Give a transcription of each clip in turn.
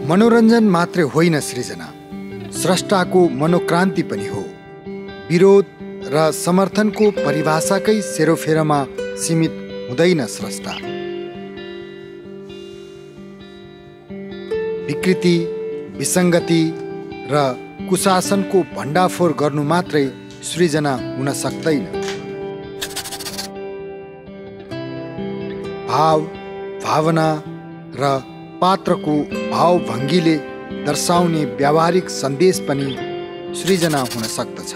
मनोरञ्जन मात्रै होइन सृजना, स्रष्टाको मनोक्रान्ति पनि हो। विरोध र समर्थनको परिभाषाकै सेरोफेरोमा सीमित हुँदैन स्रष्टा। विकृति, विसङ्गति र कुशासनको भण्डाफोर गर्नु मात्रै सृजना हुन सक्दैन। भाव, भावना र पात्रको भावभङ्गीले दर्शाउने व्यावहारिक सन्देश पनि सृजना हुन सक्दछ।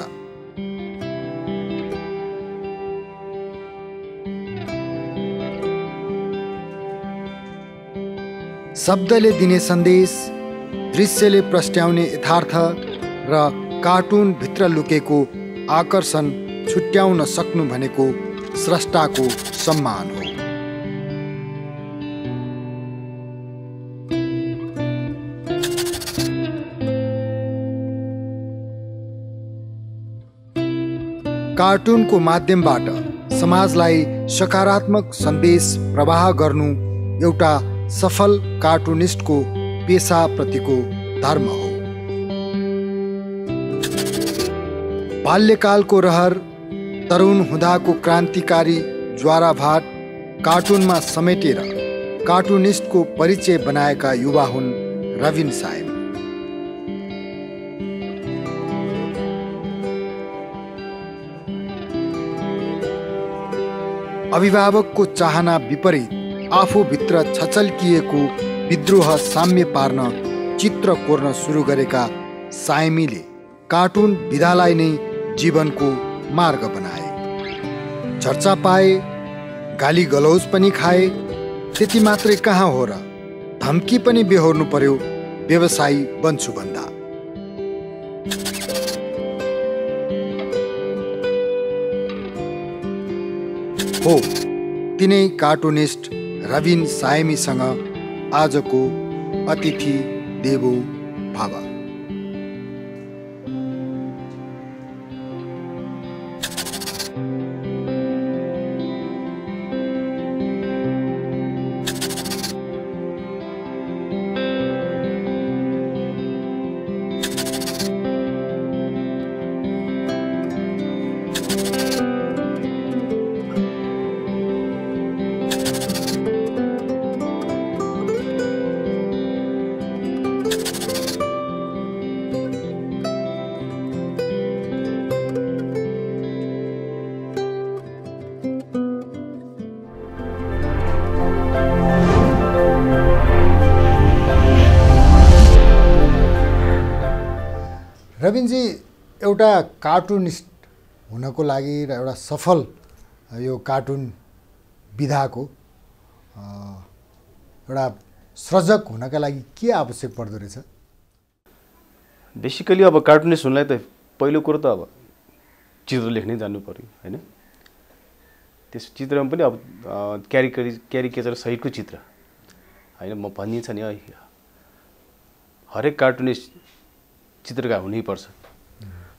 शब्दले दिने सन्देश, दृश्यले प्रस्ट्याउने यथार्थ र कार्टुनभित्र लुकेको आकर्षण छुट्याउन सक्नु भनेको स्रष्टाको सम्मान हो। कार्टुनको माध्यमबाट समाजलाई सकारात्मक सन्देश प्रवाह गर्नु एउटा सफल कार्टुनिस्टको पेसाप्रतिको धर्म हो। बाल्यकालको रहर, तरुण हुँदाको क्रान्तिकारी ज्वाराभाट कार्टुनमा समेटेर कार्टुनिस्टको परिचय बनाएका युवा हुन् रविन सायमी। अभिभावकको चाहना विपरीत आफूभित्र छचल्किएको विद्रोह साम्य पार्न चित्र कोर्न सुरु गरेका सायमीले कार्टुन विधालाई नै जीवनको मार्ग बनाए। चर्चा पाए, गाली गलौज पनि खाए। त्यति मात्रै कहाँ हो र, धम्की पनि बेहोर्नु पर्यो व्यवसायी बन्छु भन्दा। हो, तिनै कार्टुनिस्ट रविन सायमीसँग आजको अतिथि देवो भव। रविनजी, एउटा कार्टुनिस्ट हुनको लागि र एउटा सफल यो कार्टुन विधाको एउटा सृजक हुनका लागि के आवश्यक पर्दो रहेछ? बेसिकली अब कार्टुनिस्ट हुनलाई त पहिलो कुरो त अब चित्र लेख्नै जान्नु पर्यो हैन। त्यस चित्रमा पनि अब क्यारिकेचर सहितको चित्र हैन। म भनिन्छ नि हरेक कार्टुनिस्ट चित्रकार हुनैपर्छ,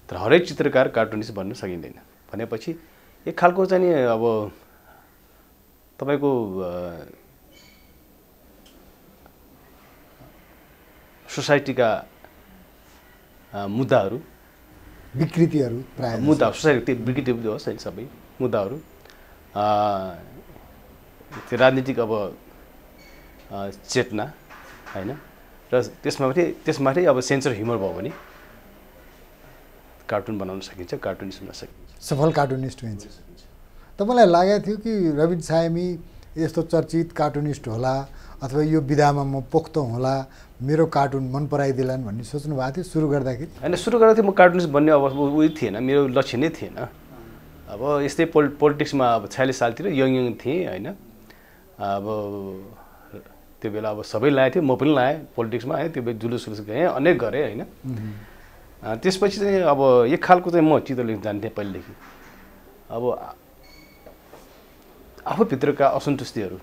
तर हरेक चित्रकार कार्टुनिस्ट बन्न सकिँदैन। भनेपछि एक खालको चाहिँ नि अब तपाईको सोसाइटीका मुद्दाहरू, विकृतिहरू, प्राय मुद्दा सोसाइटी विकृति होस् हैन, सबै मुद्दाहरू, त्यो राजनीतिक अब चेतना हैन, र त्यसमाथि अब सेन्सर ह्युमर भयो भने कार्टुन बनाउन सकिन्छ, कार्टुनिस्ट हुन सकिन्छ, सफल कार्टुनिस्ट हुन्छ। तपाईँलाई लागेको थियो कि रविन सायमी यस्तो चर्चित कार्टुनिस्ट होला अथवा यो विधामा म पोख्त होला, मेरो कार्टुन मन पराइदिलान् भन्ने सोच्नु भएको थियो सुरु गर्दाखेरि? होइन, सुरु गर्दा चाहिँ म कार्टुनिस्ट बन्ने अब उयो थिएन, मेरो लक्ष्य नै थिएन। अब यस्तै पोलिटिक्समा अब 46 सालतिर यङ थिएँ होइन। अब त्यो बेला अब सबै लागेको थियो, म पनि लागेँ पोलिटिक्समा है। त्यो बेला जुलुस गएँ, अनेक गरेँ होइन। त्यसपछि चाहिँ अब एक खालको चाहिँ म चित्र लेख्न जान्थेँ पहिलेदेखि। अब आफूभित्रका असन्तुष्टिहरू,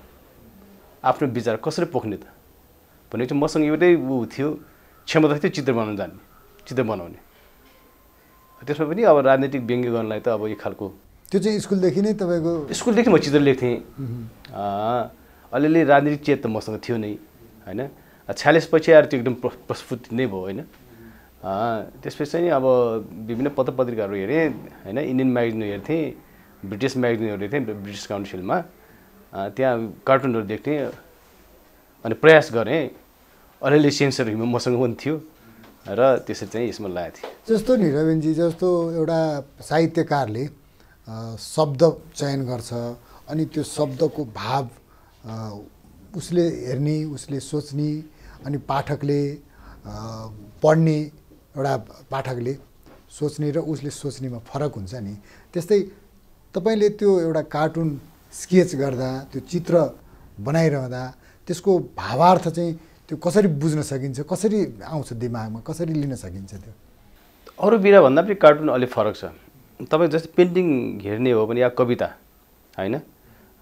आफ्नो विचार कसरी पोख्ने त भन्ने चाहिँ मसँग एउटै ऊ थियो, क्षमता थियो चित्र बनाउन जान्ने, चित्र बनाउने। त्यसमा पनि अब राजनीतिक व्यङ्ग्य गर्नलाई त अब एक खालको त्यो चाहिँ स्कुलदेखि नै तपाईँको? स्कुलदेखि म चित्र लेख्थेँ। अलिअलि राजनीतिक चेत त मसँग थियो नै होइन। 46 पछि आएर त्यो एकदम प्रस्फुटित नै भयो होइन। त्यसपछि चाहिँ अब विभिन्न पत्र पत्रिकाहरू हेरेँ होइन, इन्डियन म्यागजिनहरू हेर्थेँ, ब्रिटिस म्यागजिनहरू हेर्थेँ, ब्रिटिस काउन्सिलमा त्यहाँ कार्टुनहरू देख्थेँ अनि प्रयास गरेँ। अलिअलि सेन्सहरू मसँग पनि थियो र त्यसरी चाहिँ यसमा लागेको थिएँ। जस्तो नि रविनजी, जस्तो एउटा साहित्यकारले शब्द चयन गर्छ अनि त्यो शब्दको भाव उसले हेर्ने, उसले सोच्ने, अनि पाठकले पढ्ने, एउटा पाठकले सोच्ने र उसले सोच्नेमा फरक हुन्छ नि। त्यस्तै तपाईँले त्यो एउटा कार्टुन स्केच गर्दा, त्यो चित्र बनाइरहँदा त्यसको भावार्थ चाहिँ त्यो कसरी बुझ्न सकिन्छ, कसरी आउँछ दिमागमा, कसरी लिन सकिन्छ? त्यो अरू बिरा भन्दा पनि कार्टुन अलिक फरक छ। तपाईँ जस्तै पेन्टिङ हेर्ने हो भने या कविता होइन,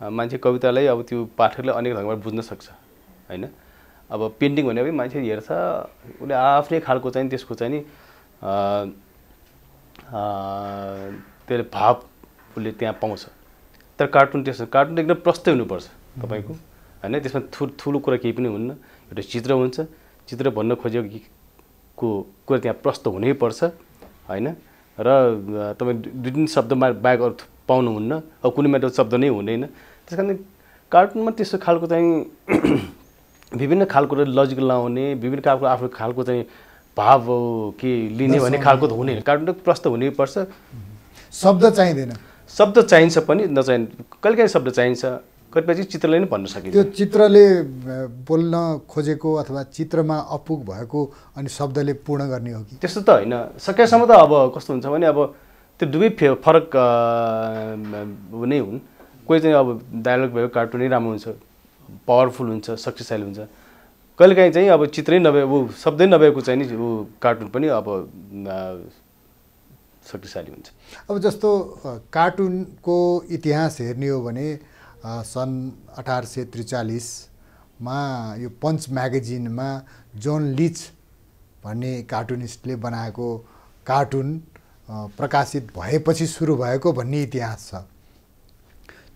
मान्छे कवितालाई अब त्यो पाठकले अनेक ढङ्गबाट बुझ्न सक्छ होइन। अब पेन्टिङ भने पनि मान्छे हेर्छ, उसले आफ्नै खालको चाहिँ त्यसको चाहिँ नि त्यसले भाव उसले त्यहाँ पाउँछ। तर कार्टुन त्यस्तो, कार्टुन एकदम प्रस्तै हुनुपर्छ तपाईँको होइन। त्यसमा ठुलो कुरा केही पनि हुन्न, एउटा चित्र हुन्छ, चित्र भन्न खोजेको कुरा त्यहाँ प्रस्त हुनैपर्छ होइन। र तपाईँ दुई तिन शब्दमा बाहेक अरू पाउनुहुन्न, अब कुनैमा त्यो शब्द नै हुँदैन। त्यस कारण कार्टुनमा त्यस्तो खालको चाहिँ विभिन्न खालको लजिक लाउने, विभिन्न खालको आफ्नो खालको चाहिँ भाव के लिने भन्ने खालको त हुँदैन। कार्टुन त प्रस्त हुनैपर्छ, शब्द चाहिँदैन। शब्द चाहिन्छ पनि, नचाहिने कहिलेकाहीँ शब्द चाहिन्छ, कतिपय चाहिँ चित्रले नै भन्न सकिन्छ। त्यो चित्रले बोल्न खोजेको अथवा चित्रमा अपुग भएको अनि शब्दले पूर्ण गर्ने हो कि त्यस्तो त होइन। सकेसम्म त अब कस्तो हुन्छ भने अब त्यो दुवै फरक नै हुन्। कोही चाहिँ अब डायलग भएको कार्टुनै राम्रो हुन्छ, पावरफुल हुन्छ, शक्तिशाली हुन्छ। कहिलेकाहीँ चाहिँ अब चित्रै नभए शब्दै नभएको चाहिँ नि कार्टुन पनि अब शक्तिशाली हुन्छ। अब जस्तो कार्टुनको इतिहास हेर्ने हो भने सन् 1843मा यो पञ्च म्यागजिनमा जोन लिच भन्ने कार्टुनिस्टले बनाएको कार्टुन प्रकाशित भएपछि सुरु भएको भन्ने इतिहास छ।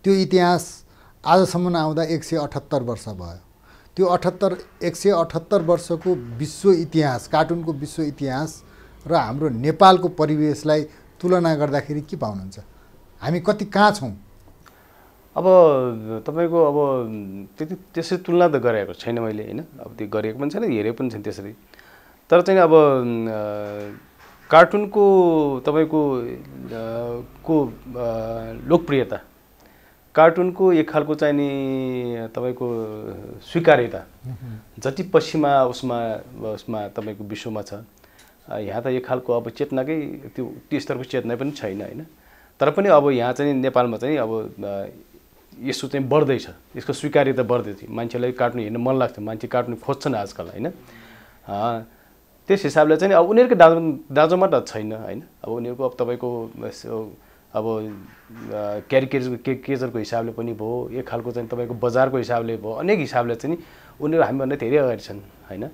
त्यो इतिहास आजसम्म आउँदा 178 वर्ष भयो। त्यो 178 वर्षको विश्व इतिहास, कार्टुनको विश्व इतिहास र हाम्रो नेपालको परिवेशलाई तुलना गर्दाखेरि के पाउनुहुन्छ? हामी कति कहाँ छौँ? अब तपाईँको अब त्यति त्यसरी तुलना त गरेको छैन मैले होइन। अब त्यो गरेको पनि छैन, हेरेको पनि छैन त्यसरी। तर चाहिँ अब कार्टुनको तपाईँको लोकप्रियता, कार्टुनको एक खालको चाहिँ नि तपाईँको स्वीकार्यता जति पश्चिमा उसमा तपाईँको विश्वमा छ, यहाँ त एक खालको अब चेतनाकै त्यो स्तरको चेतना पनि छैन होइन। तर पनि अब यहाँ चाहिँ नेपालमा चाहिँ अब यसो चाहिँ बढ्दैछ, यसको स्वीकार्यता बढ्दैछ। मान्छेलाई कार्टुन हेर्न मन लाग्छ, मान्छे कार्टुन खोज्छन् आजकल होइन। त्यस हिसाबले चाहिँ अब उनीहरूको दाँजोमा त छैन होइन। अब उनीहरूको अब तपाईँको अब क्यारिकेचरको हिसाबले पनि भयो, एक खालको चाहिँ तपाईँको बजारको हिसाबले भयो, अनेक हिसाबले चाहिँ उनीहरू हामीभन्दा धेरै अगाडि छन् होइन।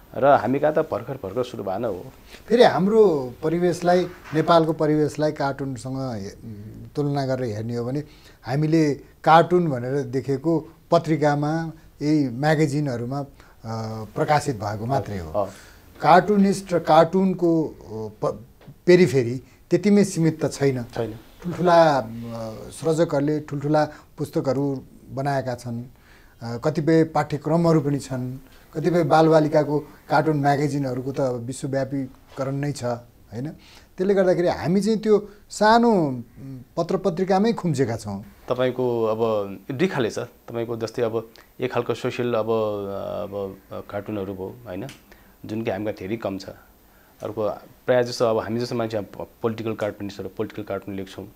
र हामी कहाँ त भर्खर सुरु भएन हो। फेरि हाम्रो परिवेशलाई, नेपालको परिवेशलाई कार्टुनसँग तुलना गरेर हेर्ने हो भने हामीले कार्टुन भनेर देखेको पत्रिकामा, यही म्यागजिनहरूमा प्रकाशित भएको मात्रै हो। कार्टुनिस्ट र कार्टुनको पेरिफेरी त्यतिमै सीमित त छैन। ठुल्ठुला सृजकहरूले ठुल्ठुला पुस्तकहरू बनाएका छन्, कतिपय पाठ्यक्रमहरू पनि छन्, कतिपय बालबालिकाको कार्टुन म्यागजिनहरूको त विश्वव्यापीकरण नै छ होइन। त्यसले गर्दाखेरि हामी चाहिँ त्यो सानो पत्र पत्रिकामै खुम्चेका छौँ। तपाईँको अब दुई खाले छ। तपाईँको जस्तै अब एक खालको सोसियल अब कार्टुनहरू भयो होइन, जुन कि हामीमा धेरै कम छ। अर्को प्रायः जस्तो अब हामी जस्तो मान्छे पोलिटिकल कार्टुनिस्टहरू पोलिटिकल कार्टुन लेख्छौँ।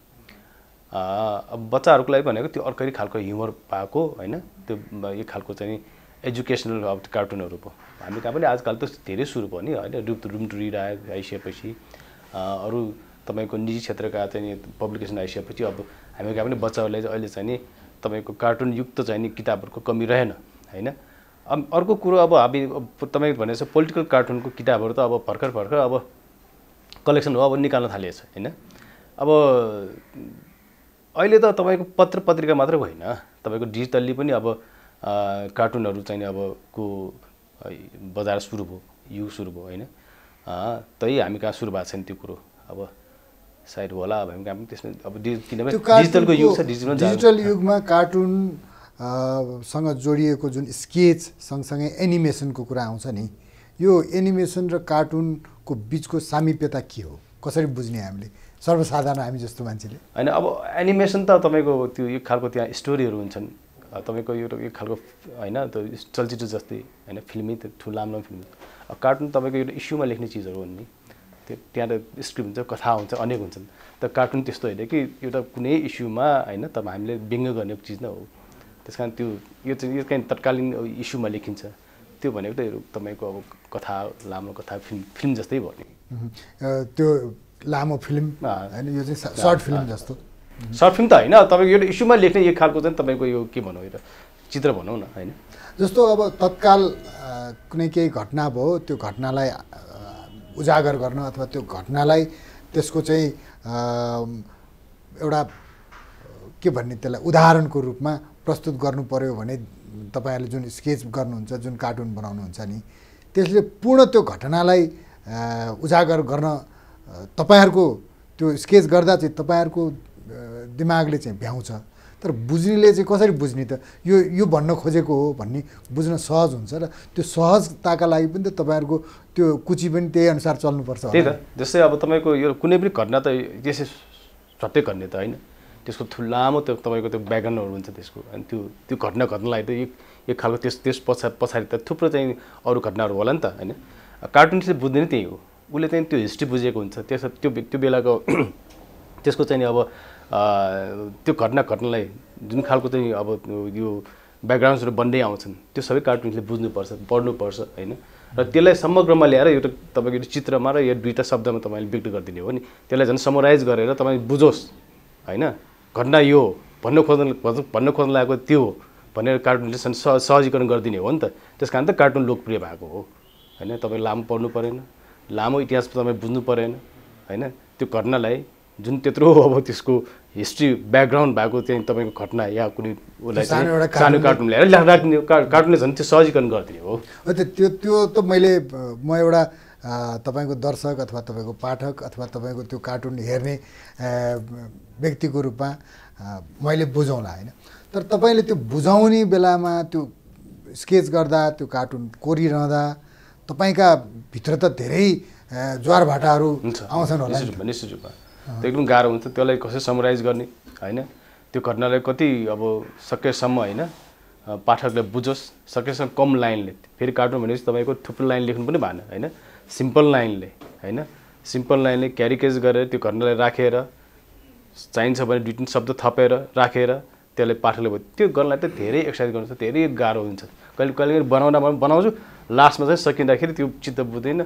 अब बच्चाहरूको लागि भनेको त्यो अर्कै खालको ह्युमर पाएको होइन, त्यो एक खालको चाहिँ एजुकेसनल अब कार्टुनहरू भयो। हामी कहाँ पनि आजकल त धेरै सुरु भयो नि होइन। रुम टु रिड आइसकेपछि, अरू तपाईँको निजी क्षेत्रका चाहिँ पब्लिकेसन आइसकेपछि अब हामी कहाँ पनि बच्चाहरूलाई चाहिँ अहिले चाहिँ नि तपाईँको कार्टुनयुक्त चाहिँ नि किताबहरूको कमी रहेन होइन। अब अर्को कुरो अब हामी तपाईँको भने जस्तो पोलिटिकल कार्टुनको किताबहरू त अब भर्खर अब कलेक्सन हो, अब निकाल्न थालिएको छ होइन। अब अहिले त तपाईँको पत्र पत्रिका मात्रै होइन, तपाईँको डिजिटल्ली पनि अब कार्टुनहरू चाहिँ अब को बजार सुरु भयो, युग सुरु भयो होइन। त्यही हामी कहाँ सुरु भएको छैन त्यो कुरो। अब सायद होला अब हामी कहाँ पनि त्यसमा अब किनभने डिजिटलको युग छ, डिजिटल युगमा कार्टुन सँग जोडिएको जुन स्केच सँगसँगै एनिमेसनको कुरा आउँछ नि, यो एनिमेसन र कार्टुनको बिचको सामिप्यता के हो, कसरी बुझ्ने हामीले सर्वसाधारण हामी जस्तो मान्छेले? होइन अब एनिमेसन त तपाईँको त्यो एक खालको त्यहाँ स्टोरीहरू हुन्छन्, तपाईँको यो एक खालको होइन त्यो चलचित्र जस्तै होइन, फिल्मी त्यो ठुलो लामो फिल्म। अब कार्टुन तपाईँको एउटा इस्युमा लेख्ने चिजहरू हुन् नि, त्यो त्यहाँ त स्क्रिप्ट हुन्छ, कथा हुन्छ, अनेक हुन्छन्। तर कार्टुन त्यस्तो होइन कि एउटा कुनै इस्युमा होइन तपाईँ हामीले व्यङ्ग्य गर्ने चिज नै हो। त्यस कारण त्यो यो चाहिँ यो कहीँ तत्कालीन इस्युमा लेखिन्छ, त्यो भनेको त तपाईँको अब कथा, लामो कथा फिल्म जस्तै भयो नि। त्यो लामो फिल्म होइन, यो चाहिँ सर्ट फिल्म जस्तो। सर्ट फिल्म त होइन, तपाईँको एउटा इस्युमा लेख्ने एक खालको चाहिँ तपाईँको यो के भनौँ, एउटा चित्र भनौँ न होइन। जस्तो अब तत्काल कुनै केही घटना भयो, त्यो घटनालाई उजागर गर्न अथवा त्यो घटनालाई त्यसको चाहिँ एउटा के भन्ने त्यसलाई उदाहरणको रूपमा प्रस्तुत गर्नु पर्यो भने तपाईँहरूले जुन स्केच गर्नुहुन्छ, जुन कार्टुन बनाउनुहुन्छ नि, त्यसले पूर्ण त्यो घटनालाई उजागर गर्न तपाईँहरूको त्यो स्केच गर्दा चाहिँ तपाईँहरूको दिमागले चाहिँ भ्याउँछ। तर बुझ्नेले चाहिँ कसरी बुझ्ने त यो भन्न खोजेको हो भन्ने बुझ्न सहज हुन्छ र त्यो सहजताका लागि पनि त तपाईँहरूको त्यो कुची पनि त्यही अनुसार चल्नुपर्छ। त्यही त, जस्तै अब तपाईँको यो कुनै पनि घटना त त्यसै सट्टै घट्ने त होइन, त्यसको लामो त्यो तपाईँको त्यो ब्याकग्राउन्डहरू हुन्छ त्यसको। अनि त्यो घटना घट्नलाई त एक खालको त्यस पछाडि त थुप्रो चाहिँ अरू घटनाहरू होला नि त होइन। कार्टुन चाहिँ बुझ्ने नै त्यही हो, उसले चाहिँ त्यो हिस्ट्री बुझेको हुन्छ, त्यो बेलाको त्यसको चाहिँ अब त्यो घटना घट्नलाई जुन खालको चाहिँ अब यो ब्याकग्राउन्ड्सहरू बन्दै आउँछन्, त्यो सबै कार्टुनले बुझ्नुपर्छ, पढ्नुपर्छ होइन। र त्यसलाई समग्रमा ल्याएर एउटा तपाईँको यो चित्रमा र यो दुईवटा शब्दमा तपाईँले व्यक्त गरिदिने हो नि, त्यसलाई झन् समराइज गरेर तपाईँ बुझोस् होइन, घटना यो भन्न खोज्न लागेको त्यो हो भनेर कार्टुनले सहजीकरण गरिदिने हो नि त। त्यस कारण त कार्टुन लोकप्रिय भएको हो होइन। तपाईँ लामो पढ्नु परेन, लामो इतिहास तपाईँ बुझ्नु परेन होइन। त्यो घटनालाई जुन त्यत्रो अब त्यसको हिस्ट्री ब्याकग्राउन्ड भएको चाहिँ तपाईँको घटना या कुनै उसलाई सानो कार्टुन ल्याएर राख्ने, कार्टुनले झन् त्यो सहजीकरण गरिदिने हो। त्यो त म एउटा तपाईँको दर्शक अथवा तपाईँको पाठक अथवा तपाईँको त्यो कार्टुन हेर्ने व्यक्तिको रूपमा मैले बुझाउँला होइन। तर तपाईँले त्यो बुझाउने बेलामा त्यो स्केच गर्दा, त्यो कार्टुन कोरिरहँदा तपाईँका भित्र त धेरै ज्वारभाटाहरू आउँछन् होला। निश्चित रूपमा त्यो एकदम गाह्रो हुन्छ, त्यसलाई कसरी समराइज गर्ने होइन। त्यो घटनालाई कति अब सकेसम्म होइन पाठकले बुझोस्, सकेसम्म कम लाइनले। फेरि कार्टुन भनेपछि तपाईँको थुप्रो लाइन लेख्नु पनि भएन होइन, सिम्पल लाइनले होइन, सिम्पल लाइनले क्यारिकेज गरेर त्यो घटनालाई राखेर चाहिन्छ भने दुई तिन शब्द थपेर राखेर त्यसलाई पाठकले त्यो गर्नलाई त धेरै एक्सर्साइज गर्नु छ, धेरै गाह्रो हुन्छ। कहिले बनाउँछु, लास्टमा चाहिँ सकिँदाखेरि त्यो चित्त बुझ्दैन,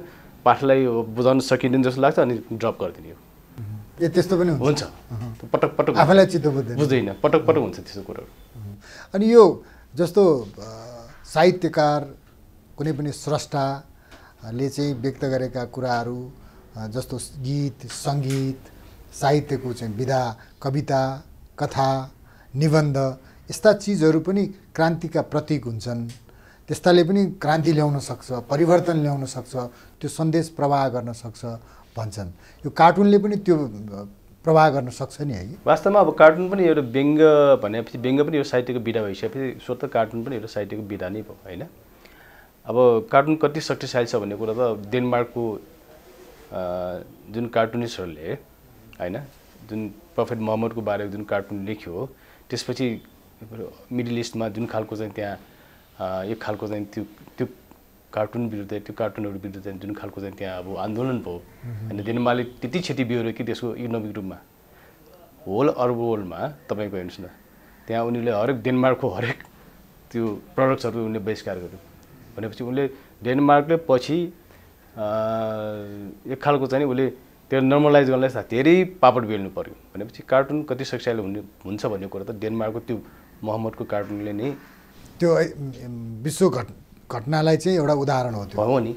पाठलाई बुझाउन सकिँदैन जस्तो लाग्छ, अनि ड्रप गरिदिने हो। त्यस्तो पनि हुन्छ, पटक पटक आफैलाई चित्त बुझ्दैन, पटक पटक हुन्छ त्यस्तो कुराहरू। अनि यो जस्तो साहित्यकार कुनै पनि स्रष्टाले चाहिँ व्यक्त गरेका कुराहरू जस्तो गीत, सङ्गीत, साहित्यको चाहिँ विधा, कविता, कथा, निबन्ध, यस्ता चिजहरू पनि क्रान्तिका प्रतीक हुन्छन्। त्यस्ताले पनि क्रान्ति ल्याउन सक्छ, परिवर्तन ल्याउन सक्छ, त्यो सन्देश प्रवाह गर्न सक्छ भन्छन्। यो कार्टुनले पनि त्यो प्रवाह गर्न सक्छ नि है। वास्तवमा अब कार्टुन पनि एउटा व्यङ्ग्य भनेपछि व्यङ्ग्य पनि एउटा साहित्यको विधा भइसकेपछि स्वतः कार्टुन पनि एउटा साहित्यको विधा नै भयो होइन। अब कार्टुन कति शक्तिशाली छ भन्ने कुरा त डेनमार्कको जुन कार्टुनिस्टहरूले होइन, जुन प्रोफेट मोहम्मदको बारेमा जुन कार्टुन लेख्यो, त्यसपछि मिडल इस्टमा जुन खालको चाहिँ त्यहाँ एक खालको चाहिँ त्यो कार्टुन विरुद्ध, त्यो कार्टुनहरू विरुद्ध चाहिँ जुन खालको चाहिँ त्यहाँ अब आन्दोलन भयो होइन। डेनमार्कले त्यति क्षति बिहोर्यो कि त्यसको इकोनोमिक रूपमा होल अर्ब वर्ल्डमा तपाईँको हेर्नुहोस् न, त्यहाँ उनीहरूले हरेक डेनमार्कको हरेक त्यो प्रडक्ट्सहरू उनले बहिष्कार गर्यो भनेपछि उनले डेनमार्कले पछि एक खालको चाहिँ उसले त्यो नर्मलाइज गर्नलाई धेरै पापड बेल्नु पर्यो भनेपछि कार्टुन कति शक्तिशाली हुन्छ भन्ने कुरा त डेनमार्कको त्यो मोहम्मदको कार्टुनले नै त्यो विश्व घटनालाई चाहिँ एउटा उदाहरण हो त्यो हो नि।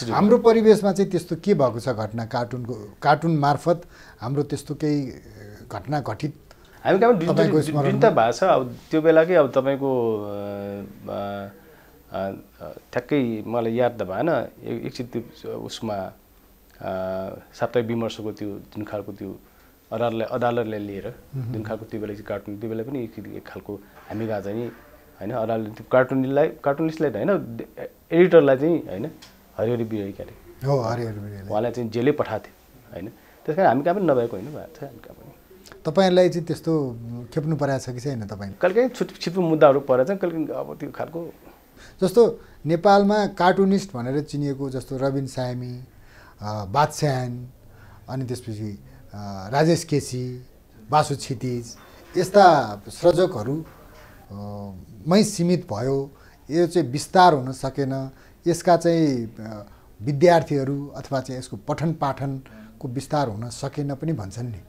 हाम्रो परिवेशमा चाहिँ त्यस्तो के भएको छ घटना, कार्टुन मार्फत हाम्रो त्यस्तो केही घटना घटित हामी कहाँ जुनता भएको छ। अब त्यो बेलाकै अब तपाईँको ठ्याक्कै मलाई याद त भएन एकछिन त्यो उसमा साप्ताहिक विमर्शको त्यो जुन खालको त्यो अदालतलाई लिएर जुन खालको त्यो बेला कार्टुन त्यो बेला पनि एक खालको हामीगा चाहिँ होइन अदालत त्यो कार्टुनिस्टलाई होइन एडिटरलाई चाहिँ होइन हरिहरी बिहारी क्यारे हो हरिहरी बिहारी उहाँलाई चाहिँ जेलै पठाएको थियो होइन त्यस कारण हामी कहाँ पनि नभएको होइन भएको छ हामी कहाँ पनि तपाईँलाई चाहिँ त्यस्तो खेप्नु परेको छ कि छैन तपाईँ कहिलेकाहीँ छिटो मुद्दाहरू परेर चाहिँ कहिले अब त्यो खालको जस्तो नेपालमा कार्टुनिस्ट भनेर चिनिएको जस्तो रबिन सामी बादशाहन अनि त्यसपछि राजेश केसी बासु क्षितिज यस्ता सृजकहरू मै सीमित भयो यो चाहिँ विस्तार हुन सकेन यसका चाहिँ विद्यार्थीहरू अथवा चाहिँ यसको पठन पाठनको विस्तार हुन सकेन पनि भन्छन् नि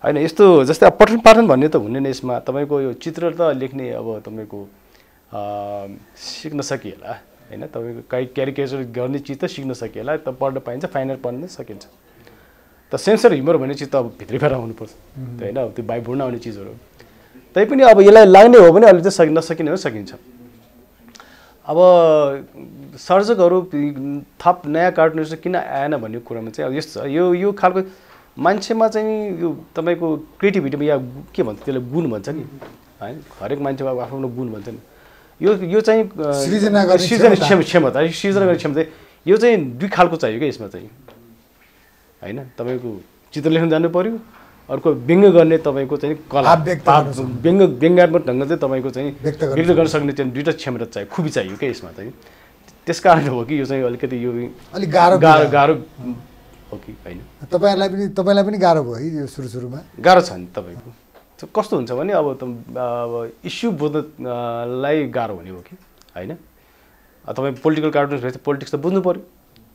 होइन यस्तो जस्तै अब पठन पाठन भन्ने त हुने नै यसमा तपाईँको यो चित्र त लेख्ने अब तपाईँको सिक्न सकिएला होइन तपाईँको कहीँ क्यारिकेचर गर्ने चिज त सिक्न सकिएला त पढ्न पाइन्छ फाइनल पढ्न सकिन्छ त सेन्स र ह्युमर भन्ने चिज त अब भित्रैबाट आउनुपर्छ होइन अब त्यो बाहिर आउने चिजहरू तैपनि अब यसलाई लाग्ने हो भने अहिले चाहिँ नसकिने हो सकिन्छ अब सर्जकहरू थप नयाँ कार्टुनिस्ट किन आएन भन्ने कुरामा चाहिँ अब यस्तो छ यो खालको मान्छेमा चाहिँ यो तपाईँको क्रिएटिभिटीमा या के भन्छ त्यसलाई गुण भन्छ नि होइन हरेक मान्छेमा आफ्नो गुण भन्छ नि यो चाहिँ सृजना गर्ने क्षमता सृजना गर्ने क्षमता यो चाहिँ दुई खालको चाहियो क्या यसमा चाहिँ होइन तपाईँको चित्र लेख्न जानु पर्यो अर्को व्यङ्ग गर्ने तपाईँको चाहिँ कला व्यङ्ग्यात्मक ढङ्ग चाहिँ तपाईँको चाहिँ व्यक्त गर्न सक्ने चाहिँ दुईवटा क्षमता चाहियो खुबी चाहियो क्या यसमा चाहिँ त्यस कारण हो कि यो चाहिँ अलिकति यो अलिक गाह्रो हो कि होइन तपाईँलाई पनि गाह्रो भयो है यो सुरुमा गाह्रो छ नि तपाईँको कस्तो हुन्छ भने अब इस्यु बुझ्नलाई गाह्रो हुने हो कि होइन तपाईँ पोलिटिकल कार्टुन्स भएपछि पोलिटिक्स त बुझ्नु पऱ्यो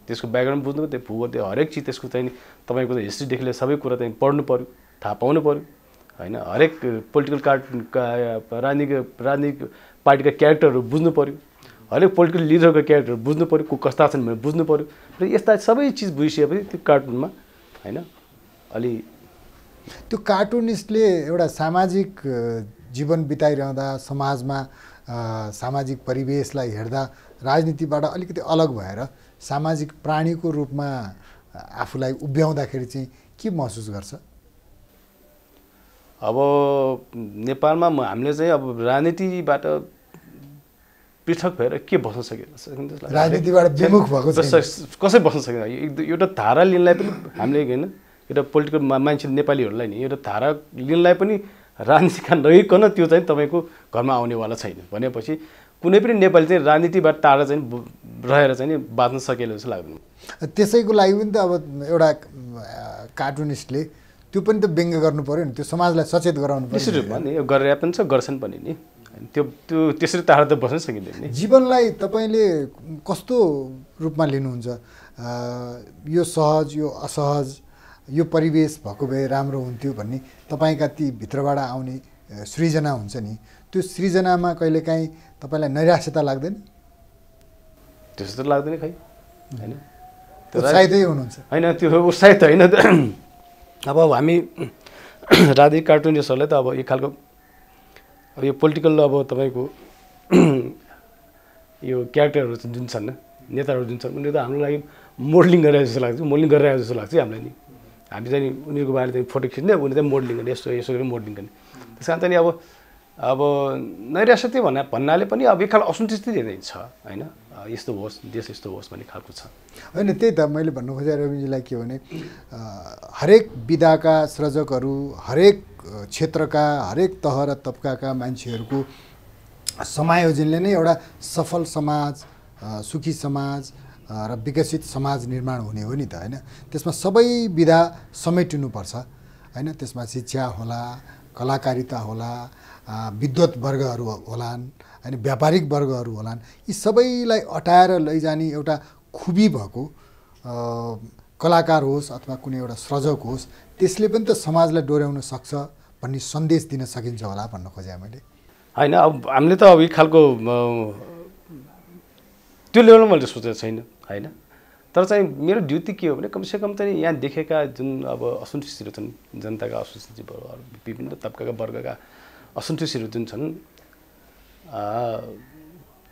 त्यसको ब्याकग्राउन्ड बुझ्नु पऱ्यो त्यो भूगोल त्यो हरेक चिज त्यसको चाहिँ तपाईँको हिस्ट्रीदेखि लिएर सबै कुरा चाहिँ पढ्नु पऱ्यो थाहा पाउनु पऱ्यो होइन हरेक पोलिटिकल राजनीतिक पार्टीका क्यारेक्टरहरू बुझ्नु पऱ्यो हरेक पोलिटिकल लिडरको क्यारेक्टरहरू बुझ्नु पऱ्यो को कस्ता छन् भनेर बुझ्नु पऱ्यो र यस्ता सबै चिज बुझिसकेपछि त्यो कार्टुनमा होइन अलि त्यो कार्टुनिस्टले एउटा सामाजिक जीवन बिताइरहँदा समाजमा सामाजिक परिवेशलाई हेर्दा राजनीतिबाट अलिकति अलग भएर सामाजिक प्राणीको रूपमा आफूलाई उभ्याउँदाखेरि चाहिँ के महसुस गर्छ अब नेपालमा हामीले चाहिँ अब राजनीतिबाट पृथक भएर के बस्न सकिन्छ राजनीतिबाट विमुख भएको कसै बस्न सकिन्छ एउटा धारा लिनलाई पनि हामीले होइन एउटा पोलिटिकल मान्छे नेपालीहरूलाई नि एउटा धारा लिनलाई पनि राजनीतिका नगइकन त्यो चाहिँ तपाईँको घरमा आउनेवाला छैन भनेपछि कुनै पनि नेपाली चाहिँ राजनीतिबाट टाढा चाहिँ रहेर चाहिँ बाँच्न सकेको जस्तो लाग्दैन त्यसैको लागि पनि त अब एउटा कार्टुनिस्टले त्यो पनि त व्यङ्ग्य गर्नु पऱ्यो नि त्यो समाजलाई सचेत गराउनु पर्यो त्यसरी रूपमा नि गरेर पनि छ गर्छन् पनि नि त्यो त्यसरी टाढा त बस्न सकिँदैन नि जीवनलाई तपाईँले कस्तो रूपमा लिनुहुन्छ यो सहज यो असहज यो परिवेश भएको भए राम्रो हुन्थ्यो भन्ने तपाईँका ती भित्रबाट आउने सृजना हुन्छ नि त्यो सृजनामा कहिलेकाहीँ तपाईँलाई नैराश्यता लाग्दैन त्यस्तो त लाग्दैन खै होइन उत्साहितै हुनुहुन्छ होइन त्यो उत्साहित होइन अब हामी राजनीतिक कार्टुनिस्टहरूलाई त अब एक खालको अब यो पोलिटिकल अब तपाईँको यो क्यारेक्टरहरू जुन छन् नेताहरू जुन छन् उनीहरू त हाम्रो लागि मोडलिङ गरेर जस्तो लाग्छ मोडलिङ गरेर जस्तो लाग्छ हामीलाई नि हामी चाहिँ उनीहरूको बारेमा चाहिँ फोटो खिच्ने उनीहरू चाहिँ मोडलिङ गर्ने यस्तो यसो गरेर मोडलिङ गर्ने त्यस कारण चाहिँ अब नैराश्य भन्नाले पनि अब एक खालको असन्तुष्टि धेरै छ होइन यस्तो होस् देश यस्तो होस् भन्ने खालको छ होइन त्यही त मैले भन्नु खोजेँ रविजीलाई के भने हरेक विधाका सृजकहरू हरेक क्षेत्रका हरेक तह र तबकाका मान्छेहरूको समायोजनले नै एउटा सफल समाज सुखी समाज र विकसित समाज निर्माण हुने हो नि त होइन त्यसमा सबै विधा समेटिनुपर्छ होइन त्यसमा शिक्षा होला कलाकारिता होला विद्वत वर्गहरू होलान् होइन व्यापारिक वर्गहरू होलान् यी सबैलाई अटाएर लैजाने एउटा खुबी भएको कलाकार होस् अथवा कुनै एउटा सृजक होस् त्यसले पनि त समाजलाई डोर्याउन सक्छ भन्ने सन्देश दिन सकिन्छ होला भन्न खोजेँ मैले होइन अब हामीले त अब एक खालको त्यो लेभलमा मैले सोचेको छैन होइन तर चाहिँ मेरो ड्युटी के हो भने कमसेकम चाहिँ यहाँ देखेका जुन अब असन्तुष्टिहरू छन् जनताका असन्तुष्टिहरू विभिन्न तबकाका वर्गका असन्तुष्टिहरू जुन छन्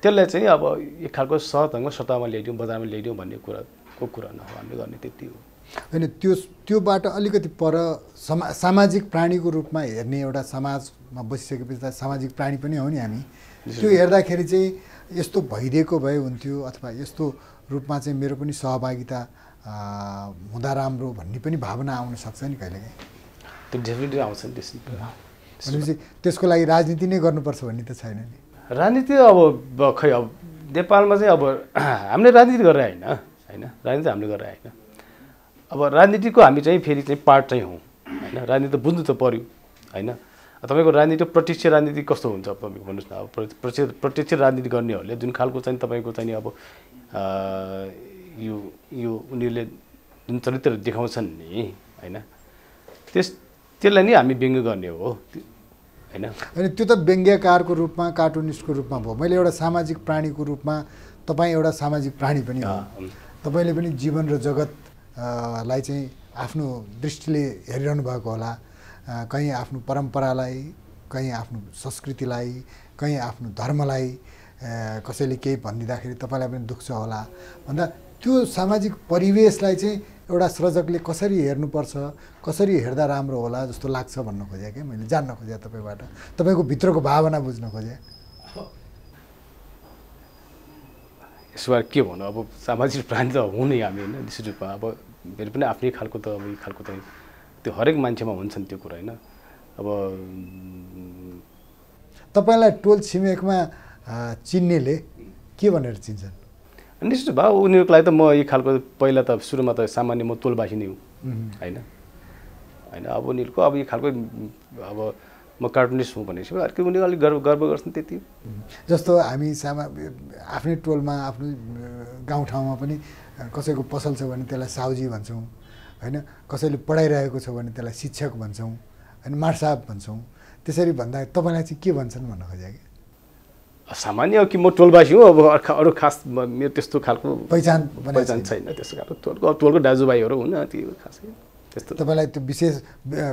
त्यसलाई चाहिँ अब एक खालको सहजसँग सट्टामा ल्याइदिउँ बजारमा ल्याइदिउँ भन्ने कुरा न हो हामीले गर्ने त्यति हो होइन त्योबाट अलिकति पर सामाजिक प्राणीको रूपमा हेर्ने एउटा समाजमा बसिसकेपछि त सामाजिक प्राणी पनि हो नि हामी त्यो हेर्दाखेरि चाहिँ यस्तो भइदिएको भए हुन्थ्यो अथवा यस्तो रूपमा चाहिँ मेरो पनि सहभागिता हुँदा राम्रो भन्ने पनि भावना आउन सक्छ नि कहिलेकाहीँ त्यो डेफिनेटली आउँछ नि भनेपछि त्यसको लागि राजनीति नै गर्नुपर्छ भन्ने त छैन नि राजनीति अब खै अब नेपालमा चाहिँ अब हामीले राजनीति गरेर होइन राजनीति हामीले गरेर होइन अब राजनीतिको हामी चाहिँ फेरि चाहिँ पार्ट चाहिँ हौँ होइन राजनीति त बुझ्नु त पऱ्यो होइन तपाईँको राजनीति प्रत्यक्ष राजनीति कस्तो हुन्छ तपाईँको भन्नुहोस् न अब प्रत्यक्ष राजनीति गर्नेहरूले जुन खालको चाहिँ तपाईँको चाहिँ अब यो उनीहरूले जुन चरित्र देखाउँछन् नि होइन त्यसलाई नै हामी व्यङ्ग्य गर्ने हो होइन अनि त्यो त व्यङ्ग्यकारको रूपमा कार्टुनिस्टको रूपमा भयो मैले एउटा सामाजिक प्राणीको रूपमा तपाईँ एउटा सामाजिक प्राणी पनि हो तपाईँले पनि जीवन र जगत लाई चाहिँ आफ्नो दृष्टिले हेरिरहनु भएको होला कहीँ आफ्नो परम्परालाई कहीँ आफ्नो संस्कृतिलाई कहीँ आफ्नो धर्मलाई कसैले केही भनिदिँदाखेरि तपाईँलाई पनि दुख्छ होला भन्दा त्यो सामाजिक परिवेशलाई चाहिँ एउटा सृजकले कसरी हेर्नुपर्छ कसरी हेर्दा राम्रो होला जस्तो लाग्छ भन्न खोजेँ क्या मैले जान्न खोजेँ तपाईँबाट तपाईँको भित्रको भावना बुझ्न खोजेँ यसमा के भन्नु अब सामाजिक प्राणी त हुने हामी होइन निश्चित रूपमा अब मेरो पनि आफ्नै खालको त अब खालको त त्यो हरेक मान्छेमा हुन्छन् त्यो कुरा होइन अब तपाईँलाई टोल छिमेकमा चिन्नेले के भनेर चिन्छन् निश्चित भयो उनीहरूको लागि त म यही खालको पहिला त सुरुमा त सामान्य म टोलवासी नै हुँ होइन अब उनीहरूको अब यो खालको अब म कार्टुनिस्ट हुँ भनेपछि अर्को उनीहरू अलिक गर्व गर्छन् त्यति जस्तो हामी आफ्नै टोलमा आफ्नो गाउँठाउँमा पनि कसैको पसल छ भने त्यसलाई साउजी भन्छौँ होइन कसैले पढाइरहेको छ भने त्यसलाई शिक्षक भन्छौँ होइन मार्साब भन्छौँ त्यसरी भन्दा तपाईँलाई चाहिँ के भन्छन् भन्न खोजेँ कि सामान्य कि म टोलवासी हो अब अरू खास मेरो त्यस्तो खालको पहिचान छैन त्यस्तो खालको टोलको दाजुभाइहरू हुन् त्यो खासै त्यस्तो तपाईँलाई त्यो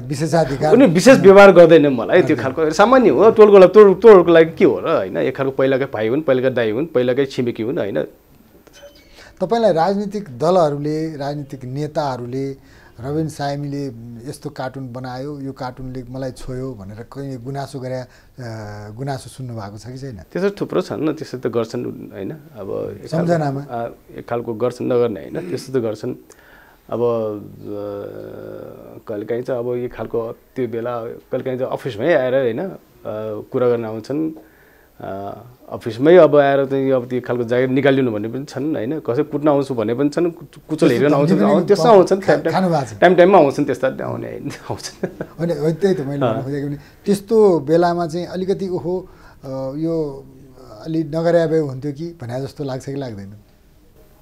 विशेषाधिकार उनी विशेष व्यवहार गर्दैन मलाई त्यो खालको सामान्य हो टोलको लागि के हो र होइन एक खालको पहिलाकै भाइ हुन् पहिलाकै दाइ हुन् पहिलाकै छिमेकी हुन् होइन तपाईँलाई राजनीतिक दलहरूले राजनीतिक नेताहरूले रबिन साइमीले यस्तो कार्टुन बनायो यो कार्टुनले मलाई छोयो भनेर कहीँ गुनासो गरे गुनासो सुन्नु भएको छ कि छैन त्यस्तो थुप्रो छन् न त्यस्तो त गर्छन् होइन अब सम्झनामा एक खालको गर्छन् नगर्ने होइन त्यस्तो त गर्छन् अब कहिलेकाहीँ चाहिँ अब यो खालको त्यो बेला कहिलेकाहीँ चाहिँ अफिसमै आएर होइन कुरा गर्न आउँछन् अफिसमै अब आएर चाहिँ अब त्यो खालको जागिर निकालिदिनु भन्ने पनि छन् होइन कसै कुट्न आउँछु भन्ने पनि छन् कुचल हेरेर आउँछन् त्यस्तो आउँछन् टाइममा आउँछन् त्यस्ता आउने आउँछन् होइन त्यही त मैले भन्नु खोजेको नि त्यस्तो बेलामा चाहिँ अलिकति ओहो यो अलि नगरे भए हुन्थ्यो कि भने जस्तो लाग्छ कि लाग्दैन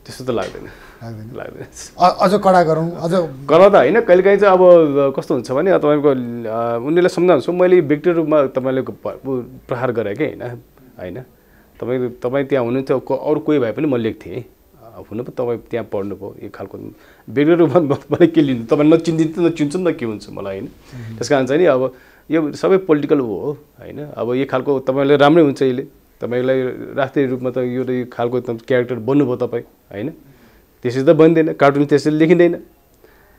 त्यस्तो त लाग्दैन अझ कडा गरौँ अझ कडा त होइन कहिलेकाहीँ चाहिँ अब कस्तो हुन्छ भने तपाईँको उनीहरूलाई सम्झाउँछु मैले व्यक्ति रूपमा तपाईँले प्रहार गरेँ कि होइन तपाईँ त्यहाँ हुनुहुन्थ्यो अरू कोही भए पनि म लेख्थेँ हुनु पो तपाईँ त्यहाँ पढ्नुभयो यो खालको व्यक्ति रूपमा मलाई के लिनु तपाईँ नचिन्दिन्छ नचिन्छु नि त के हुन्छ मलाई होइन त्यस कारण चाहिँ नि अब यो सबै पोलिटिकल हो होइन अब यो खालको तपाईँले राम्रै हुन्छ यसले तपाईँलाई राष्ट्रिय रूपमा त यो खालको क्यारेक्टर बन्नुभयो तपाईँ होइन त्यसरी त बन्दैन कार्टुन त्यसरी लेखिँदैन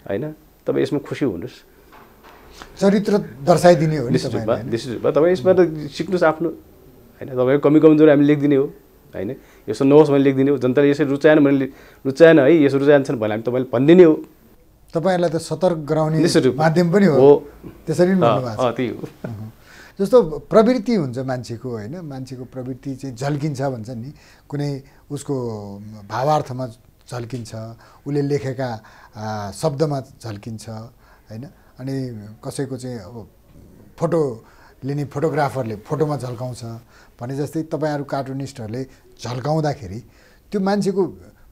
होइन तपाईँ यसमा खुसी हुनुहोस् चरित्र दर्शाइदिने हो निश्चित रूपमा तपाईँ यसमा त सिक्नुहोस् आफ्नो होइन तपाईँको कमी कमजोरी हामी लेखिदिने हो होइन यसो नहोस् भने लेखिदिने हो जनताले यसरी रुचाएन भने रुचाएन है यसो रुचाएछन् भने हामी तपाईँले भनिदिने हो तपाईँहरूलाई त सतर्क गराउने माध्यम पनि हो त्यसरी नै भन्नुभएको त्यही हो जस्तो प्रवृत्ति हुन्छ मान्छेको होइन मान्छेको प्रवृत्ति चाहिँ झल्किन्छ भन्छ नि कुनै उसको भावार्थमा झल्किन्छ उसले लेखेका शब्दमा झल्किन्छ होइन अनि कसैको चाहिँ अब फोटो लिने फोटोग्राफरले फोटोमा झल्काउँछ भने जस्तै तपाईँहरू कार्टुनिस्टहरूले झल्काउँदाखेरि त्यो मान्छेको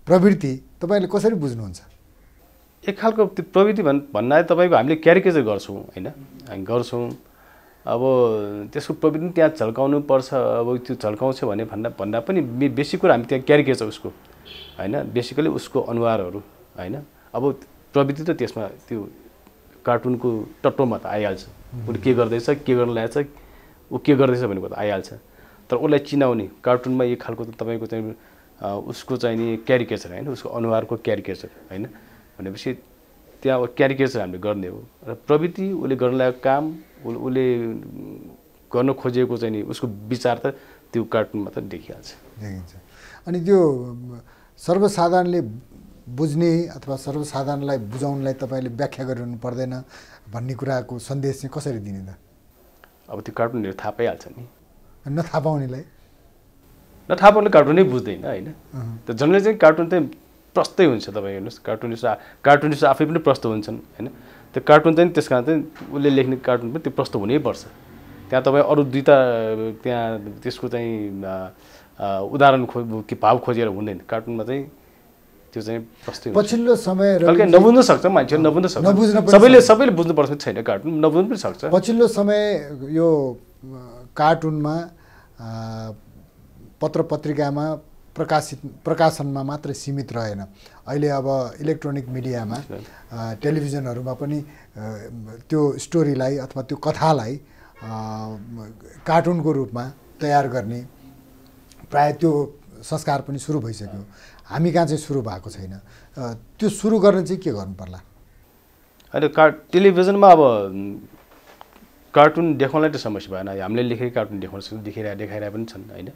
प्रवृत्ति तपाईँले कसरी बुझ्नुहुन्छ एक खालको त्यो प्रवृत्ति भन्नाले तपाईँको हामीले क्यारिकेचर गर्छौँ होइन हामी गर्छौँ अब त्यसको प्रवृत्ति त्यहाँ झल्काउनु पर्छ अब त्यो झल्काउँछ भने भन्दा पनि बेसी कुरा हामी त्यहाँ क्यारिकेचर उसको होइन बेसिकली उसको अनुहारहरू होइन अब प्रवृत्ति त त्यसमा त्यो कार्टुनको टट्टोमा त आइहाल्छ उसले के गर्दैछ के गर्न लागेछ ऊ के गर्दैछ भन्ने कुरा त आइहाल्छ तर उसलाई चिनाउने कार्टुनमा एक खालको तपाईँको चाहिँ उसको चाहिँ नि क्यारिकेचर होइन, उसको अनुहारको क्यारिकेचर होइन भनेपछि त्यहाँ अब क्यारिकेचर हामीले गर्ने हो र प्रवृत्ति उसले गर्न लागेको काम उसले गर्न खोजेको चाहिँ नि उसको विचार त त्यो कार्टुनमा त देखिहाल्छ। अनि त्यो सर्वसाधारणले बुझ्ने अथवा सर्वसाधारणलाई बुझाउनलाई तपाईँले व्याख्या गरिरहनु पर्दैन भन्ने कुराको सन्देश चाहिँ कसरी दिने त? अब त्यो कार्टुनहरू थाहा पाइहाल्छ नि, नथाहा पाउनेलाई नथाहा पाउनेले कार्टुनै बुझ्दैन होइन। त जनरली चाहिँ कार्टुन चाहिँ प्रस्तै हुन्छ। तपाईँ हेर्नुहोस् कार्टुनिस्ट आफै पनि प्रस्त हुन्छन् होइन। त्यो कार्टुन चाहिँ त्यस कारण चाहिँ उसले लेख्ने कार्टुन पनि त्यो प्रस्त हुनैपर्छ। त्यहाँ तपाईँ अरू दुईवटा त्यहाँ त्यसको चाहिँ उदाहरण भाव खोजेर हुँदैन। कार्टुनमा चाहिँ त्यो चाहिँ प्रस्तै हुन्छ। पछिल्लो समय नबुझ्न सक्छ मान्छे, नबुझ्न सक्छ, सबैले बुझ्नुपर्छ छैन, कार्टुन नबुझ्नु पनि सक्छ। पछिल्लो समय यो कार्टुनमा पत्र पत्रिकामा प्रकाशनमा मात्र सीमित रहेन, अहिले अब इलेक्ट्रोनिक मिडियामा टेलिभिजनहरूमा पनि त्यो स्टोरीलाई अथवा त्यो कथालाई कार्टुनको रूपमा तयार गर्ने प्राय त्यो संस्कार पनि सुरु भइसक्यो। हामी कहाँ चाहिँ सुरु भएको छैन। त्यो सुरु गर्न चाहिँ के गर्नु पर्ला? अहिले टेलिभिजनमा अब कार्टुन देखाउनलाई त समस्या भएन, हामीले लेखेको कार्टुन देखाइरहेका पनि छन् होइन।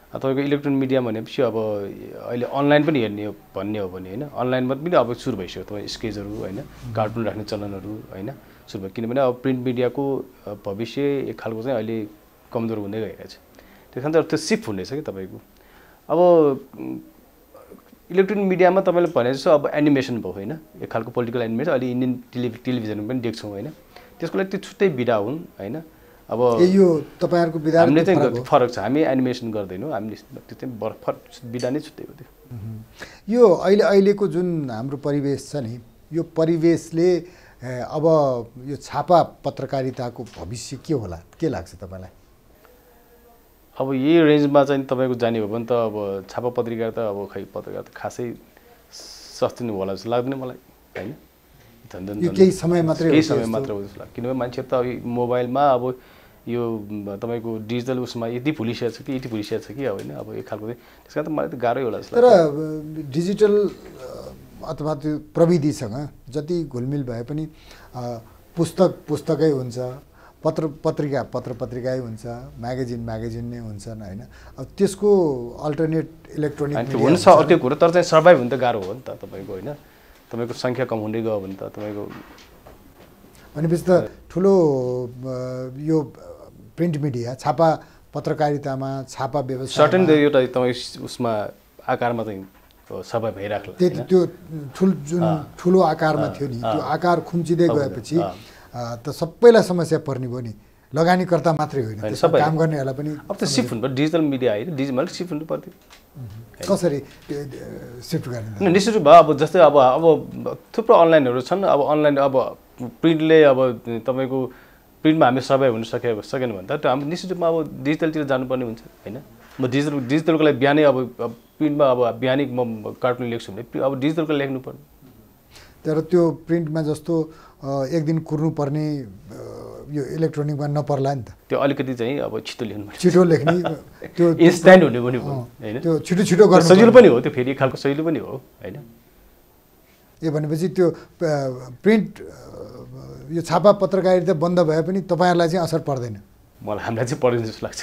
तपाईँको इलेक्ट्रोनिक मिडिया भनेपछि अब अहिले अनलाइन पनि हेर्ने हो भन्ने हो भने होइन, अनलाइनमा पनि अब सुरु भइसक्यो। तपाईँ स्केचहरू होइन, कार्टुन राख्ने चलनहरू होइन सुरु भयो। किनभने अब प्रिन्ट मिडियाको भविष्य एक खालको चाहिँ अहिले कमजोर हुँदै गइरहेछ। त्यस कारण त्यो सिफ्ट हुँदैछ कि तपाईँको अब इलेक्ट्रोनिक मिडियामा तपाईँले भने जस्तो अब एनिमेसन भयो होइन, एक खालको पोलिटिकल एनिमेसन अहिले इन्डियन टेलिभिजनमा पनि देख्छौँ होइन। त्यसको लागि त्यो छुट्टै विधा हुन् होइन। अब यो तपाईँहरूको विधा हामीले चाहिँ फरक छ, हामी एनिमेसन गर्दैनौँ, हामीले त्यो चाहिँ विधा नै छुट्टै हो त्यो। यो अहिलेको जुन हाम्रो परिवेश छ नि, यो परिवेशले अब यो छापा पत्रकारिताको भविष्य के होला, के लाग्छ तपाईँलाई? अब यही रेन्जमा चाहिँ तपाईँको जाने हो भने त अब छापा पत्रिका त अब खै पत्रकार त खासै सस्तिनु होला जस्तो लाग्दैन मलाई होइन। केही समय मात्र हो जस्तो लाग्छ। किनभने मान्छे त अब मोबाइलमा अब यो तपाईँको डिजिटल उसमा यति भुलिसकेको छ कि होइन। अब एक खालको चाहिँ त्यस कारण त मलाई त गाह्रै होला जस्तो लाग्छ। तर डिजिटल अथवा त्यो प्रविधिसँग जति घुलमिल भए पनि पुस्तकै हुन्छ, पत्रिकै हुन्छ, म्यागजिन नै हुन्छन् होइन। अब त्यसको अल्टरनेट इलेक्ट्रोनिक हुन्छ अर्कै कुरो, तर चाहिँ सर्भाइभ हुन त गाह्रो हो नि त तपाईँको होइन। तपाईँको सङ्ख्या कम हुँदै गयो भने त तपाईँको भनेपछि त ठुलो यो प्रिन्ट मिडिया छापा पत्रकारितामा छापा व्यवसाय सर्टेन एउटा तपाईँ उसमा आकारमा चाहिँ सबै भइराख्ला। त्यो जुन ठुलो आकारमा थियो नि, त्यो आकार खुम्चिँदै गएपछि त सबैलाई समस्या पर्ने भयो नि, लगानीकर्ता मात्रै होइन, काम गर्नेहरूलाई पनि। अब त सिफ्ट हुनु पर्यो, डिजिटल मिडिया होइन, डिजिटल सिफ्ट हुनु पर्थ्यो। कसरी सिफ्ट गर्ने? निश्चित रूपमा अब जस्तै अब थुप्रो अनलाइनहरू छन्। अब अनलाइन अब प्रिन्टले अब तपाईँको प्रिन्टमा हामी सर्भाइभ हुन सकेन भने त हामी निश्चित रूपमा अब डिजिटलतिर जानुपर्ने हुन्छ होइन। म डिजिटलको लागि बिहानै अब प्रिन्टमा अब बिहानै म कार्टुन लेख्छु भने अब डिजिटलको लेख्नु पर्ने। तर त्यो प्रिन्टमा जस्तो एक दिन कुर्नुपर्ने यो इलेक्ट्रोनिकमा नपर्ला नि त। त्यो अलिकति चाहिँ अब छिटो लेख्ने त्यो इन्स्ट्यान्ट हुने पनि हो होइन, त्यो छिटो गर्न सजिलो पनि हो, त्यो फेरि एक खालको सजिलो पनि हो होइन। ए भनेपछि त्यो प्रिन्ट यो छापा पत्रकारिता बन्द भए पनि तपाईँहरूलाई चाहिँ असर पर्दैन? मलाई हामीलाई चाहिँ पर्दैन जस्तो लाग्छ।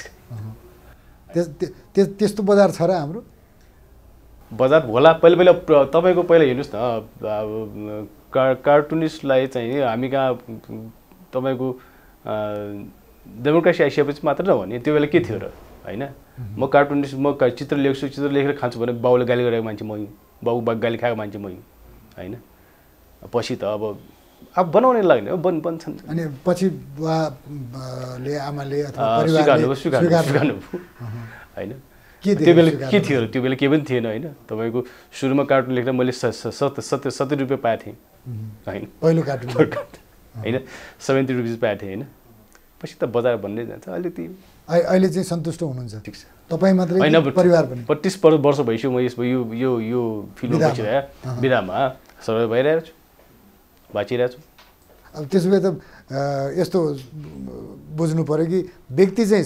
त्यस्तो बजार छ र हाम्रो? बजार होला पहिला तपाईँको पहिला हेर्नुहोस् न, कार्टुनिस्टलाई चाहिँ हामी कहाँ तपाईँको डेमोक्रेसी आइसकेपछि मात्र नभने त्यो बेला के थियो र होइन। म कार्टुनिस्ट, म चित्र लेख्छु, चित्र लेखेर खान्छु भने बाउले गाली गरेको मान्छे मै, बाउ गाली खाएको मान्छे मै होइन। पछि त अब बनाउनै लाग्ने हो, बन्छन्। अनि पछि बुवाले आमाले अथवा परिवारले स्वीकार्नु होइन। त्यो बेला के थियो र त्यो बेला केही पनि थिएन होइन। तपाईँको सुरुमा कार्टुन लेख्दा मैले 70 रुपियाँ पाएको थिएँ होइन, पहिलो कार्टुन होइन 70 रुपिस पाएको थिएँ होइन। पछि त बजार भन्दै जान्छ। अहिले चाहिँ सन्तुष्ट हुनुहुन्छ? ठिक छ। तपाईँ मात्रै होइन, परिवार पनि? 25 वर्ष भइसक्यो म यो फिल्ममा बसिरहेको विधामा सर्वाइभ भइरहेको छु, बाँचिरहेको छु। अब त्यसो भए त यस्तो बुझ्नु पऱ्यो कि व्यक्ति चाहिँ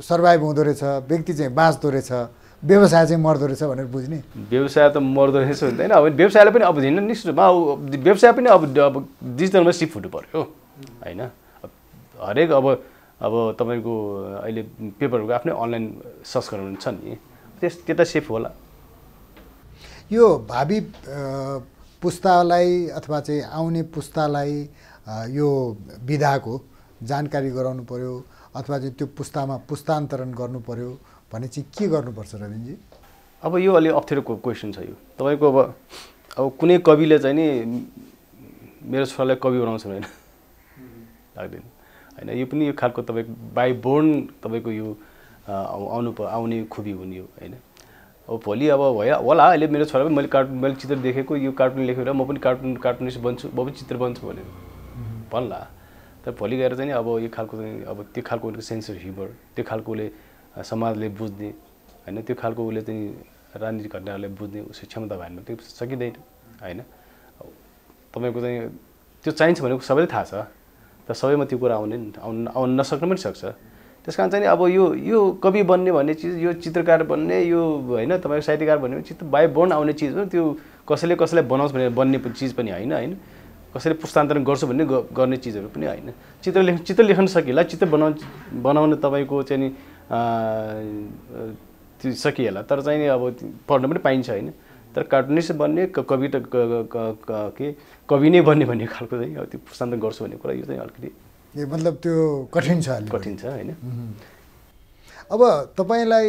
सर्भाइभ हुँदो रहेछ, व्यक्ति चाहिँ बाँच्दो रहेछ, व्यवसाय चाहिँ मर्दो रहेछ भनेर बुझ्ने। व्यवसाय त मर्दो रहेछ हुँदैन, अब व्यवसायलाई पनि अब होइन निश्चित रूपमा व्यवसाय पनि अब डिजिटलमा सिफ्ट हुनु पऱ्यो होइन। हरेक अब तपाईँको अहिले पेपरहरूको आफ्नै अनलाइन संस्करण छ नि, त्यता सेफ होला। यो भावी पुस्तालाई अथवा चाहिँ आउने पुस्तालाई यो विधाको जानकारी गराउनु पर्यो अथवा चाहिँ त्यो पुस्तामा पुस्तान्तरण गर्नु पर्यो भने चाहिँ के गर्नुपर्छ रविनजी? अब यो अलि अप्ठ्यारो क्वेसन छ यो तपाईँको। अब कुनै कविले चाहिँ नि मेरो छोरालाई कवि बनाउँछ होइन, लाग्दैन होइन। यो पनि यो खालको तपाईँको बाई बोर्न तपाईँको यो आउने खुबी हुने हो होइन। अब भोलि अब होला अहिले मेरो छोरा पनि मैले चित्र देखेको यो कार्टुन लेखेर म पनि कार्टुनिस्ट बन्छु, म पनि चित्र बन्छु भनेर भन्ला। तर भोलि गएर चाहिँ अब यो खालको चाहिँ अब त्यो खालको उनको सेन्स अफ ह्युमर, त्यो खालको उसले समाजले बुझ्ने होइन, त्यो खालको उसले चाहिँ राजनीतिक घटनाहरूलाई बुझ्ने उसको क्षमता भएन, त्यो सकिँदैन होइन। तपाईँको चाहिँ त्यो चाहिन्छ भनेको सबैले थाहा छ, तर सबैमा त्यो कुरा आउन नसक्नु पनि सक्छ। त्यस कारण चाहिँ अब यो कवि बन्ने भन्ने चिज, यो चित्रकार बन्ने, यो होइन तपाईँको साहित्यकार भन्ने चिज बाई बोर्न आउने चिज हो। त्यो कसैलाई बनाउँछ भनेर बन्ने चिज पनि होइन, कसैले पुस्तान्तरण गर्छु भन्ने गर्ने चिजहरू पनि होइन। चित्र लेख्न सकिएला, चित्र बनाउन तपाईँको चाहिँ नि त्यो सकिएला, तर चाहिँ अब पढ्न पनि पाइन्छ होइन। तर कार्टुनिस्ट बन्ने कवि नै बन्ने भन्ने खालको चाहिँ अब त्यो पुस्तान्तरण गर्छु भन्ने कुरा यो चाहिँ अलिकति मतलब त्यो कठिन छ होइन। अब तपाईँलाई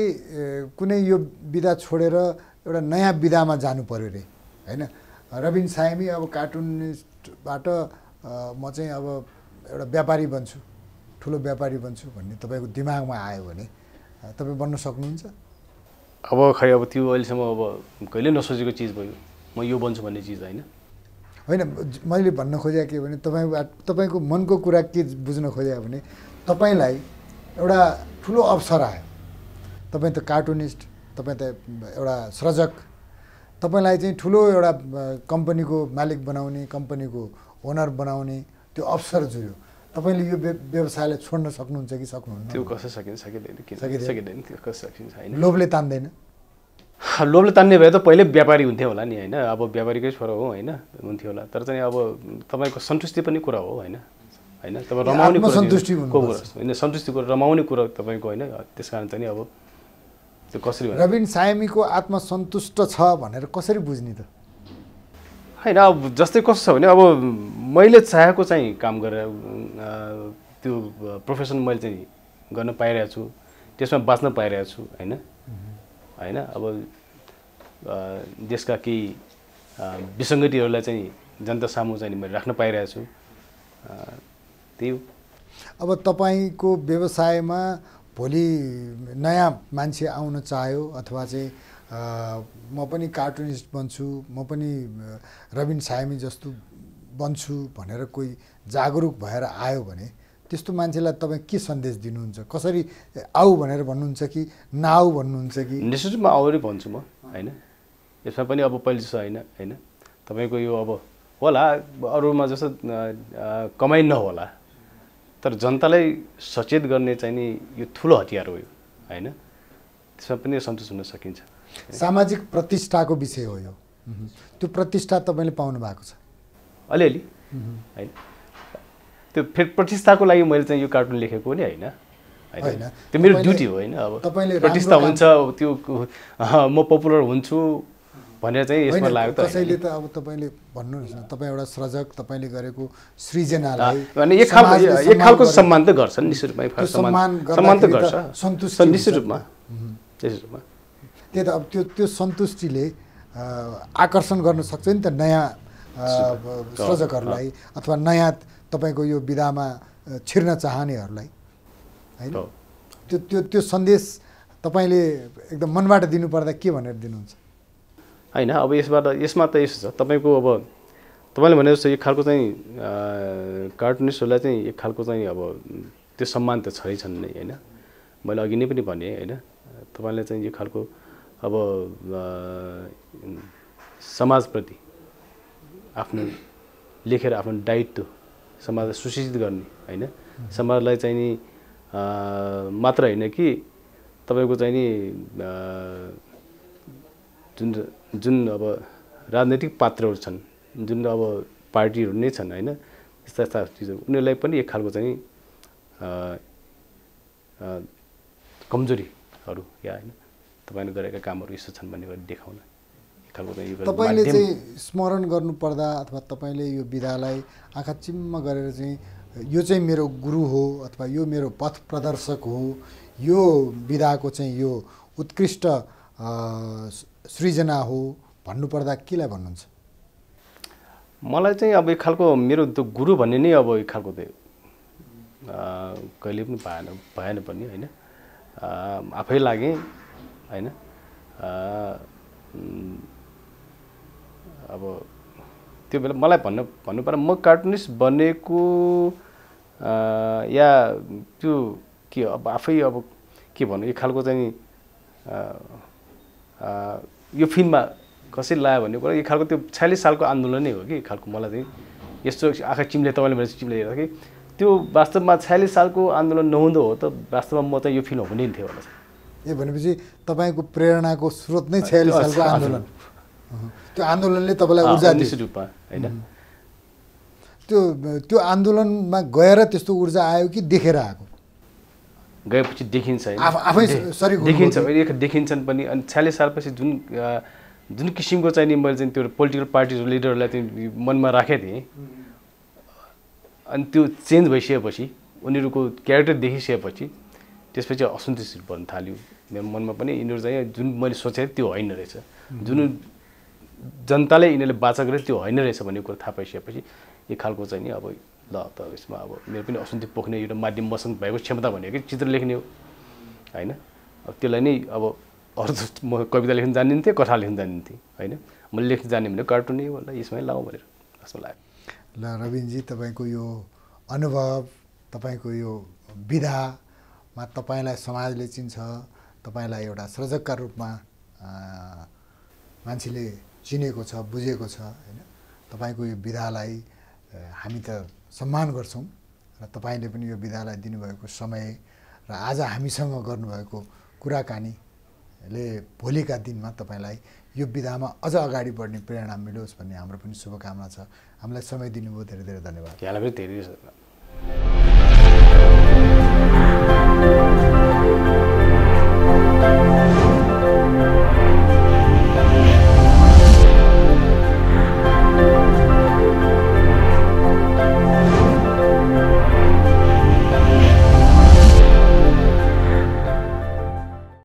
कुनै यो विधा छोडेर एउटा नयाँ विधामा जानु पर्यो रे होइन। रबिन सायमी अब कार्टुनिस्टबाट म चाहिँ अब एउटा व्यापारी बन्छु, ठुलो व्यापारी बन्छु भन्ने तपाईँको दिमागमा आयो भने तपाईँ बन्न सक्नुहुन्छ? अब खै अब त्यो अहिलेसम्म अब कहिले नसोचेको चिज भयो, म यो बन्छु भन्ने चिज होइन। मैले भन्न खोजेको के भने तपाईँको मनको कुरा के बुझ्न खोजेको भने तपाईँलाई एउटा ठुलो अवसर आयो, तपाईँ त कार्टुनिस्ट, तपाईँ त एउटा सृजक, तपाईँलाई चाहिँ ठुलो एउटा कम्पनीको मालिक बनाउने, कम्पनीको ओनर बनाउने त्यो अवसर जुर्यो, तपाईँले यो व्यवसायलाई छोड्न सक्नुहुन्छ कि सक्नुहुन्न? त्यो कसै सकिँदैन त्यो कसै सकिन्छ होइन। लोभले तान्दैन? लोभले तान्ने भए त पहिले व्यापारी हुन्थ्यो होला नि होइन। अब व्यापारीकै छोरा हो होइन, हुन्थ्यो होला। तर चाहिँ अब तपाईँको सन्तुष्टि पनि कुरा हो होइन, तपाईँ रमाउने कुरा होइन, सन्तुष्टिको रमाउने कुरा तपाईँको होइन। त्यस कारण चाहिँ अब त्यो कसरी रबिन सायमीको आत्मसन्तुष्ट छ भनेर कसरी बुझ्ने त? होइन अब जस्तै कस्तो छ भने अब मैले चाहेको चाहिँ काम गरेर त्यो प्रोफेसन मैले चाहिँ गर्न पाइरहेको छु, त्यसमा बाँच्न पाइरहेको छु होइन। अब देशका केही विसङ्गतिहरूलाई चाहिँ जनता सामु चाहिँ मैले राख्न पाइरहेको छु, त्यही हो। अब तपाईँको व्यवसायमा भोलि नयाँ मान्छे आउन चाह्यो अथवा चाहिँ म पनि कार्टुनिस्ट बन्छु, म पनि रबिन सायमी जस्तो बन्छु भनेर कोही जागरुक भएर आयो भने त्यस्तो मान्छेलाई तपाईँ के सन्देश दिनुहुन्छ? कसरी आऊ भनेर भन्नुहुन्छ कि नआऊ भन्नुहुन्छ कि? निश्चित रूपमा आऊ भन्छु म होइन। यसमा पनि अब पहिले जस्तो होइन तपाईँको यो अब होला अरूमा जस्तो कमाइ नहोला, तर जनतालाई सचेत गर्ने चाहिँ नि यो ठुलो हतियार हो यो होइन। त्यसमा पनि सन्तोष हुन सकिन्छ। सामाजिक प्रतिष्ठाको विषय हो यो, त्यो प्रतिष्ठा तपाईँले पाउनु भएको छ अलिअलि होइन। त्यो फेरि प्रतिष्ठाको लागि मैले चाहिँ यो कार्टुन लेखेको नि होइन, त्यो मेरो ड्युटी हो होइन। अब प्रतिष्ठा हुन्छ त्यो म पपुलर हुन्छु भनेर चाहिँ यसमा लाग्यो त। कसैले त अब तपाईँले भन्नुहोस् न, तपाईँ एउटा सृजक, तपाईँले गरेको सृजनालाई भने एक खालको सम्मान त गर्छ निश्चित रूपमा, सम्मान त गर्छ सन्तुष्टि निश्चित रूपमा। त्यही त अब त्यो सन्तुष्टिले आकर्षण गर्न सक्छ नि त नयाँ सृजकहरूलाई अथवा नयाँ तपाईँको यो विधामा छिर्न चाहनेहरूलाई होइन। त्यो सन्देश तपाईँले एकदम मनबाट दिनुपर्दा के भनेर दिनुहुन्छ? होइन अब यसमा त यसो छ तपाईँको अब तपाईँले भने जस्तो एक खालको चाहिँ कार्टुनिस्टहरूलाई चाहिँ एक खालको चाहिँ अब त्यो सम्मान त छन् नै होइन। मैले अघि नै पनि भने होइन, तपाईँले चाहिँ यो खालको अब समाजप्रति आफ्नो लेखेर आफ्नो दायित्व समाजलाई सुसूचित गर्ने होइन, समाजलाई चाहिँ नि मात्र होइन कि तपाईँको चाहिँ नि जुन अब राजनैतिक पात्रहरू छन्, जुन अब पार्टीहरू नै छन् होइन, यस्ता यस्ता चिजहरू उनीहरूलाई पनि एक खालको चाहिँ कमजोरीहरू या होइन तपाईँले गरेका कामहरू यस्तो छन् भन्ने कुरा देखाउन एक खालको चाहिँ तपाईँले चाहिँ स्मरण गर्नुपर्दा अथवा तपाईँले यो विधालाई आँखा चिम्म गरेर चाहिँ यो चाहिँ मेरो गुरु हो अथवा यो मेरो पथ प्रदर्शक हो, यो विधाको चाहिँ यो उत्कृष्ट सृजना हो भन्नुपर्दा केलाई भन्नुहुन्छ? मलाई चाहिँ अब एक खालको मेरो त्यो गुरु भन्ने नै अब एक खालको त्यो कहिले पनि भएन पनि होइन, आफै लागेँ होइन। अब त्यो बेला मलाई भन्नु पर्दा म कार्टुनिस्ट बनेको या त्यो के अब आफै अब के भन्नु एक खालको चाहिँ यो फिल्ममा कसरी लाग्यो भन्ने कुरा एक खालको त्यो 46 सालको आन्दोलन नै हो कि एक खालको मलाई चाहिँ यस्तो आँखा चिम्ले तपाईँले मैले चिम्ले हेर्दा कि त्यो वास्तवमा 46 सालको आन्दोलन नहुँदो हो त वास्तवमा म चाहिँ यो फिल्म हुने नि थियो होला। ए भनेपछि तपाईँको प्रेरणाको स्रोत नै 46 सालको आन्दोलन, त्यो आन्दोलनले तपाईँलाई ऊर्जा दियो निश्चित रूपमा होइन। त्यो आन्दोलनमा गएर त्यस्तो ऊर्जा आयो कि देखेर आएको? गएपछि देखिन्छ आफै देखिन्छन् पनि। अनि 46 सालपछि जुन किसिमको चाहिँ नि मैले चाहिँ त्यो पोलिटिकल पार्टी लिडरलाई चाहिँ मनमा राखेको थिएँ, अनि त्यो चेन्ज भइसकेपछि उनीहरूको क्यारेक्टर देखिसकेपछि त्यसपछि असन्तुष्टि बन्न थाल्यो मेरो मनमा पनि। यिनीहरू चाहिँ जुन मैले सोचेको त्यो होइन रहेछ, जुन जनताले यिनीहरूले बाचा गरे त्यो होइन रहेछ भन्ने कुरा थाहा पाइसकेपछि एक खालको चाहिँ नि अब ल त यसमा अब मेरो पनि असन्तुष्टि पोख्ने एउटा माध्यम मसँग भएको क्षमता भनेको चित्र लेख्ने हो होइन। अब त्यसलाई नै अब अरू म कविता लेख्न जानिन्थेँ, कथा लेख्न जानिन्थेँ होइन, मैले लेख्न जाने भने कार्टुन नै होला यसमै लाउँ भनेर जस्तो लाग्यो। ल रविनजी, तपाईँको यो अनुभव, तपाईँको यो विधामा तपाईँलाई समाजले चिन्छ, तपाईँलाई एउटा सृजकका रूपमा मान्छेले चिनेको छ, बुझेको छ होइन। तपाईँको यो विधालाई हामी त सम्मान गर्छौँ र तपाईँले पनि यो विधालाई दिनुभएको समय र आज हामीसँग गर्नुभएको कुराकानीले भोलिका दिनमा तपाईँलाई यो विधामा अझ अगाडि बढ्ने प्रेरणा मिलोस् भन्ने हाम्रो पनि शुभकामना छ। हामीलाई समय दिनुभयो, धेरै धेरै धन्यवाद। यहाँलाई पनि धेरै